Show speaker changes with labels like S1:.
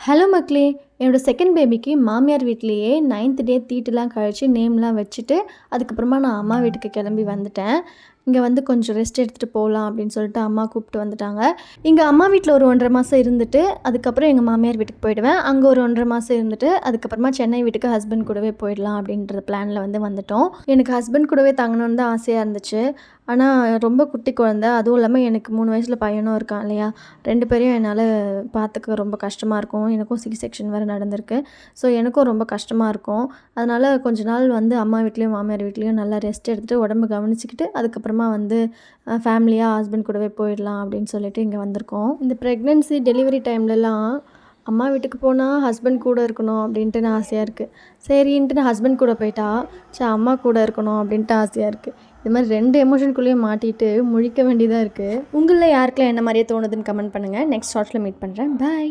S1: Hello மக்களே! என்னோட second பேபிக்கு மாமியார் வீட்லேயே 9th டே தீட்டுலாம் கழிச்சு நேம்லாம் வச்சுட்டு, அதுக்கப்புறமா நான் அம்மா வீட்டுக்கு கிளம்பி வந்துட்டேன். இங்கே வந்து கொஞ்சம் ரெஸ்ட் எடுத்துகிட்டு போகலாம் அப்படின்னு சொல்லிட்டு அம்மா கூப்பிட்டு வந்துட்டாங்க. இங்கே அம்மா வீட்டில் ஒரு 1½ மாதம் இருந்துட்டு, அதுக்கப்புறம் எங்கள் மாமியார் வீட்டுக்கு போயிடுவேன். அங்கே ஒரு 1½ மாதம் இருந்துட்டு, அதுக்கப்புறமா சென்னை வீட்டுக்கு ஹஸ்பண்ட் கூடவே போயிடலாம் அப்படின்ற பிளானில் வந்து வந்துட்டோம். எனக்கு ஹஸ்பண்ட் கூடவே தங்கணும்னு தான் ஆசையாக இருந்துச்சு. ஆனால் ரொம்ப குட்டி குழந்தை, அதுவும் இல்லாமல் எனக்கு 3 வயசில் பையனும் இருக்கான் இல்லையா, 2 பேரையும் என்னால் பார்த்துக்க ரொம்ப கஷ்டமாக இருக்கும். எனக்கும் சி செக்ஷன் வேறு நடந்திருக்கு. ஸோ எனக்கும் ரொம்ப கஷ்டமாக இருக்கும். அதனால் கொஞ்ச நாள் வந்து அம்மா வீட்லேயும் மாமியார் வீட்லேயும் நல்லா ரெஸ்ட் எடுத்துகிட்டு உடம்பு கவனிச்சிக்கிட்டு அதுக்கப்புறமா வந்து ஃபேமிலியாக ஹஸ்பண்ட் கூடவே போயிடலாம் அப்படின்னு சொல்லிட்டு இங்கே வந்திருக்கோம். இந்த ப்ரெக்னென்சி டெலிவரி டைம்லலாம் அம்மா வீட்டுக்கு போனால் ஹஸ்பண்ட் கூட இருக்கணும் அப்படின்ட்டு நான் ஆசையாக இருக்குது. சரின்ட்டு நான் ஹஸ்பண்ட் கூட போயிட்டா அம்மா கூட இருக்கணும் அப்படின்ட்டு ஆசையாக இருக்குது. இது மாதிரி 2 எமோஷனுக்குள்ளேயும் மாட்டிட்டு முழிக்க வேண்டியதாக இருக்குது. உங்களில் யாருக்கெல்லாம் என்ன மாதிரியே தோணுதுன்னு கமெண்ட் பண்ணுங்கள். நெக்ஸ்ட் ஷார்ட்ஸில் மீட் பண்ணுறேன். பாய்.